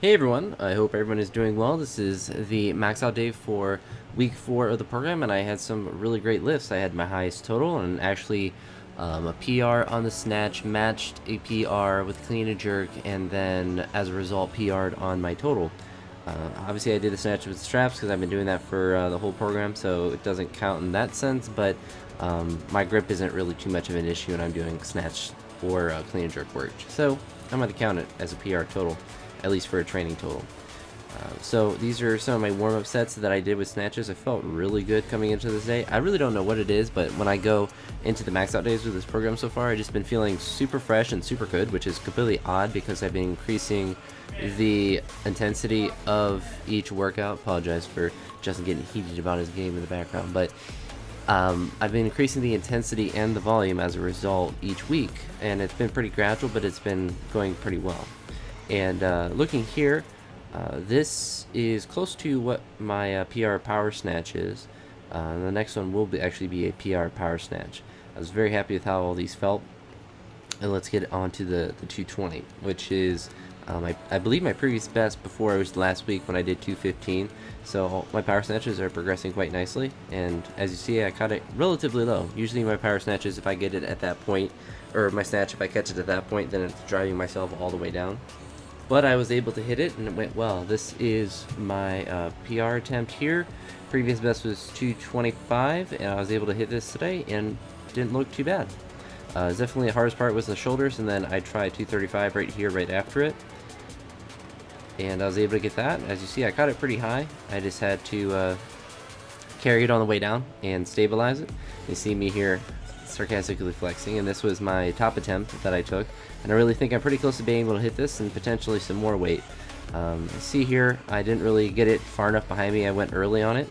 Hey everyone, I hope everyone is doing well. This is the max out day for week 4 of the program, and I had some really great lifts. I had my highest total, and actually a PR on the snatch matched a PR with clean and jerk, and then as a result, PR'd on my total. Obviously, I did the snatch with straps because I've been doing that for the whole program, so it doesn't count in that sense, but my grip isn't really too much of an issue, and I'm doing snatch or clean and jerk work. So I'm going to count it as a PR total, at least for a training total. So these are some of my warm-up sets that I did with snatches. I felt really good coming into this day. I really don't know what it is, but when I go into the max out days with this program so far, I've just been feeling super fresh and super good, which is completely odd because I've been increasing the intensity of each workout. Apologize for Justin getting heated about his game in the background, but I've been increasing the intensity and the volume as a result each week, and it's been pretty gradual, but it's been going pretty well. And looking here, this is close to what my PR power snatch is. The next one will actually be a PR power snatch. I was very happy with how all these felt. And let's get on to the 220, which is I believe my previous best before it was last week when I did 215. So my power snatches are progressing quite nicely, and as you see, I caught it relatively low. Usually my power snatches, if I get it at that point, or my snatch, if I catch it at that point, then it's driving myself all the way down. But I was able to hit it, and it went well. This is my PR attempt here. Previous best was 225, and I was able to hit this today, and didn't look too bad. Definitely the hardest part was the shoulders, and then I tried 235 right here, right after it. And I was able to get that. As you see, I caught it pretty high. I just had to carry it on the way down and stabilize it. You see me here sarcastically flexing, and this was my top attempt that I took, and I really think I'm pretty close to being able to hit this and potentially some more weight. See here, I didn't really get it far enough behind me. I went early on it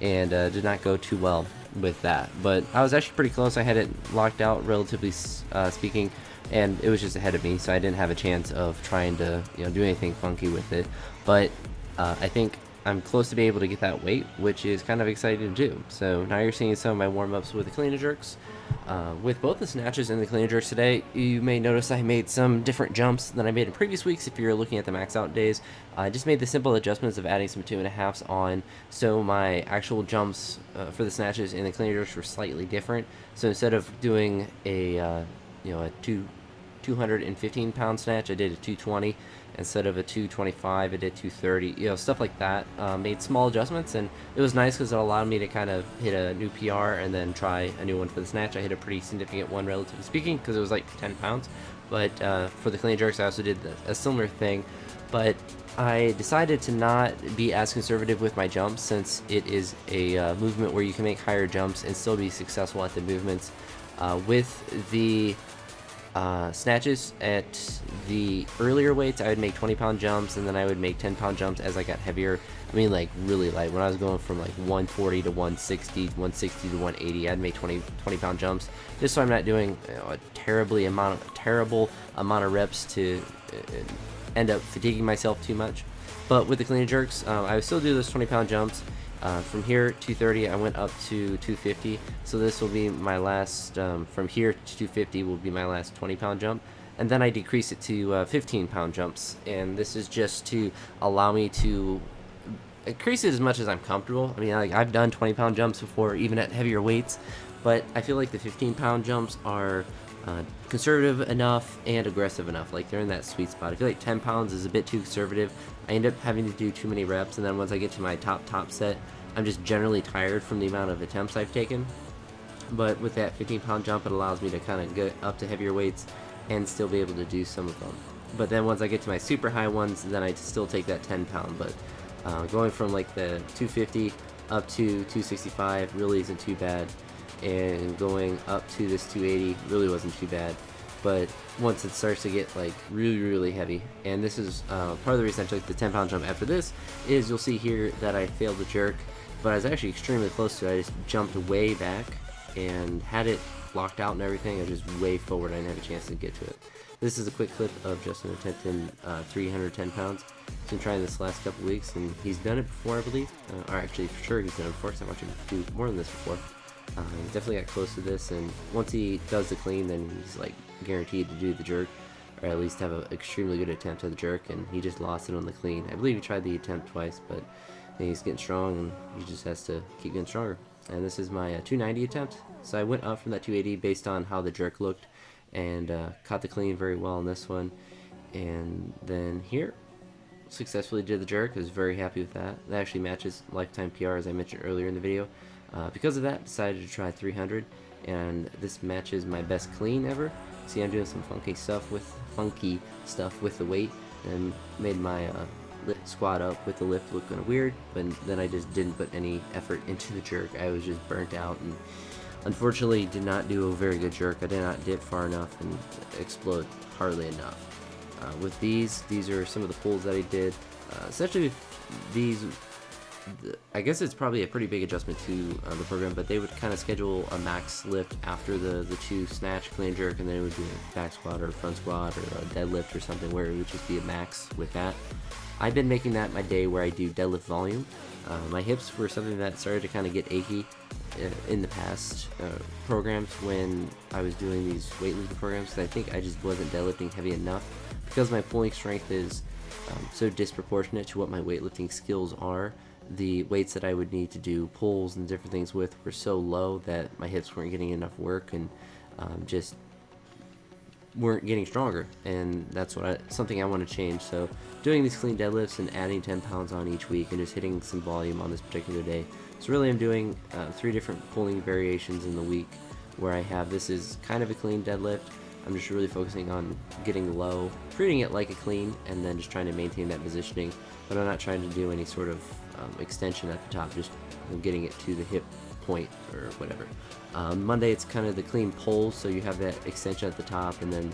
and did not go too well with that, but I was actually pretty close. I had it locked out, relatively speaking, and it was just ahead of me, so I didn't have a chance of trying to do anything funky with it. But I think I'm close to being able to get that weight, which is kind of exciting to do. So now you're seeing some of my warm-ups with the clean and jerks. With both the snatches and the clean and jerks today, you may notice I made some different jumps than I made in previous weeks. If you're looking at the max out days, I just made the simple adjustments of adding some 2.5s on, so my actual jumps for the snatches and the clean and jerks were slightly different. So instead of doing a 215 pound snatch, I did a 220. Instead of a 225, I did 230, stuff like that. Made small adjustments, and it was nice because it allowed me to kind of hit a new PR and then try a new one for the snatch. I hit a pretty significant one, relatively speaking, because it was like 10 pounds. But for the clean jerks, I also did a similar thing, but I decided to not be as conservative with my jumps, since it is a movement where you can make higher jumps and still be successful at the movements. With the snatches at the earlier weights, I would make 20-pound jumps, and then I would make 10-pound jumps as I got heavier. I mean, like really light. When I was going from like 140 to 160, 160 to 180, I'd make 20-pound jumps, just so I'm not doing a terrible amount of reps to end up fatiguing myself too much. But with the clean and jerks, I would still do those 20-pound jumps. From here, 230, I went up to 250, so this will be my last, from here to 250 will be my last 20-pound jump, and then I decrease it to 15-pound jumps, and this is just to allow me to increase it as much as I'm comfortable. I mean, I've done 20-pound jumps before, even at heavier weights, but I feel like the 15-pound jumps are conservative enough and aggressive enough. Like, they're in that sweet spot. I feel like 10 pounds is a bit too conservative. I end up having to do too many reps, and then once I get to my top set, I'm just generally tired from the amount of attempts I've taken. But with that 15-pound jump, it allows me to kind of get up to heavier weights and still be able to do some of them. But then once I get to my super high ones, then I still take that 10-pound. But going from like the 250 up to 265 really isn't too bad, and going up to this 280 really wasn't too bad. But once it starts to get like really heavy, and this is part of the reason I took the 10-pound jump after this, is you'll see here that I failed the jerk, but I was actually extremely close to it. I just jumped way back and had it locked out and everything. I was just way forward. I didn't have a chance to get to it. This is a quick clip of Justin attempting 310 pounds. He's been trying this last couple weeks, and he's done it before, I believe. Or actually, for sure, he's done it before, because I watched him do more than this before. He definitely got close to this, and once he does the clean, then he's like guaranteed to do the jerk. or at least have an extremely good attempt at the jerk, and he just lost it on the clean. I believe he tried the attempt twice, but I think he's getting strong, and he just has to keep getting stronger. And this is my 290 attempt, so I went up from that 280 based on how the jerk looked, and caught the clean very well on this one. And then here, successfully did the jerk. I was very happy with that. That actually matches lifetime PR, as I mentioned earlier in the video. Because of that, decided to try 300, and this matches my best clean ever. See, I'm doing some funky stuff with the weight, and made my squat up with the lift look kind of weird, but then I just didn't put any effort into the jerk. I was just burnt out, and unfortunately did not do a very good jerk. I did not dip far enough and explode hardly enough. With these are some of the pulls that I did. Essentially with these, I guess it's probably a pretty big adjustment to the program, but they would kind of schedule a max lift after the two snatch, clean, jerk, and then it would be a back squat or a front squat or a deadlift or something where it would just be a max with that. I've been making that my day where I do deadlift volume. My hips were something that started to kind of get achy in the past programs when I was doing these weightlifting programs, because I think I just wasn't deadlifting heavy enough, because my pulling strength is so disproportionate to what my weightlifting skills are. The weights that I would need to do pulls and different things with were so low that my hips weren't getting enough work, and just weren't getting stronger, and that's something I want to change. So doing these clean deadlifts and adding 10 pounds on each week and just hitting some volume on this particular day. So really I'm doing 3 different pulling variations in the week, where I have, this is kind of a clean deadlift. I'm just really focusing on getting low, treating it like a clean, and then just trying to maintain that positioning, but I'm not trying to do any sort of extension at the top, just getting it to the hip point or whatever. Monday it's kind of the clean pulls, so you have that extension at the top, and then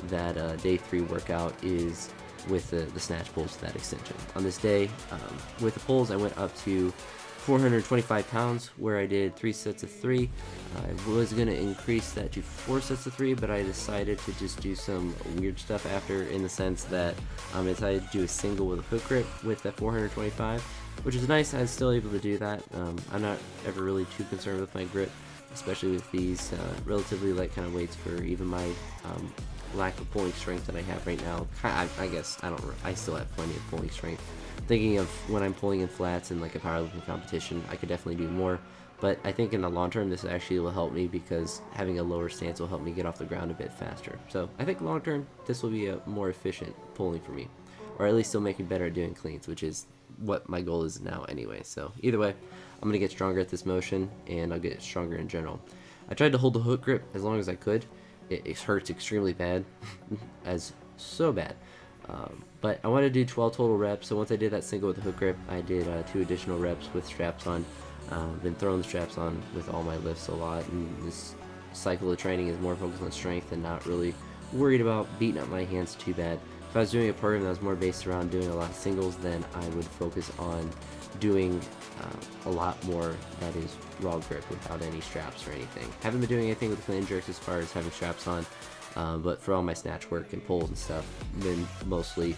that day 3 workout is with the snatch pulls to that extension. On this day, with the pulls, I went up to 425 pounds, where I did 3 sets of 3. I was going to increase that to 4 sets of 3, but I decided to just do some weird stuff after, in the sense that I decided to do a single with a hook grip with that 425, which is nice. I was still able to do that. I'm not ever really too concerned with my grip, especially with these relatively light kind of weights, for even my lack of pulling strength that I have right now. I guess I still have plenty of pulling strength. Thinking of when I'm pulling in flats in like a powerlifting competition, I could definitely do more, but I think in the long term this actually will help me, because having a lower stance will help me get off the ground a bit faster. So I think long term this will be a more efficient pulling for me, or at least still make me better at doing cleans, which is what my goal is now anyway. So either way, I'm going to get stronger at this motion, and I'll get stronger in general. I tried to hold the hook grip as long as I could. It hurts extremely bad, as so bad. But I wanted to do 12 total reps, so once I did that single with the hook grip, I did 2 additional reps with straps on. Been throwing the straps on with all my lifts a lot, and this cycle of training is more focused on strength and not really worried about beating up my hands too bad. If I was doing a program that was more based around doing a lot of singles, then I would focus on doing a lot more that is raw grip without any straps or anything. Haven't been doing anything with clean jerks as far as having straps on, but for all my snatch work and pulls and stuff, been mostly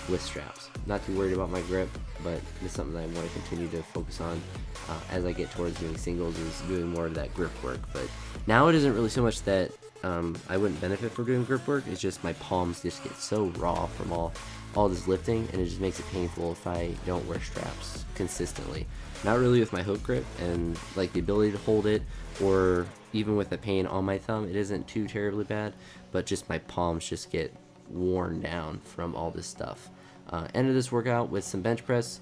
with straps. Not too worried about my grip, but it's something that I want to continue to focus on as I get towards doing singles, is doing more of that grip work. But now it isn't really so much that I wouldn't benefit from doing grip work, it's just my palms just get so raw from all this lifting, and it just makes it painful if I don't wear straps consistently. Not really with my hook grip and like the ability to hold it, or even with the pain on my thumb, it isn't too terribly bad, but just my palms just get worn down from all this stuff. Ended this workout with some bench press,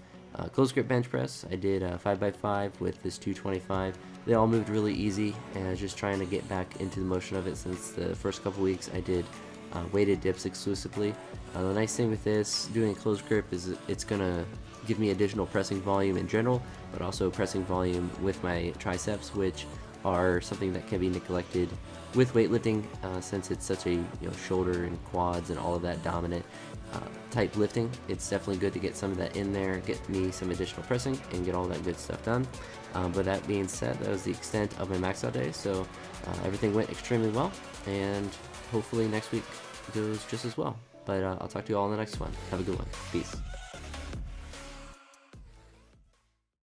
close grip bench press. I did 5x5 with this 225. They all moved really easy, and I was just trying to get back into the motion of it, since the first couple weeks I did weighted dips exclusively. The nice thing with this, doing a closed grip, is it's gonna give me additional pressing volume in general, but also pressing volume with my triceps, which are something that can be neglected with weightlifting, since it's such a shoulder and quads and all of that dominant type lifting. It's definitely good to get some of that in there, get me some additional pressing, and get all that good stuff done. But that being said, that was the extent of my max out day, so everything went extremely well, and hopefully next week goes just as well. But I'll talk to you all in the next one. Have a good one. Peace.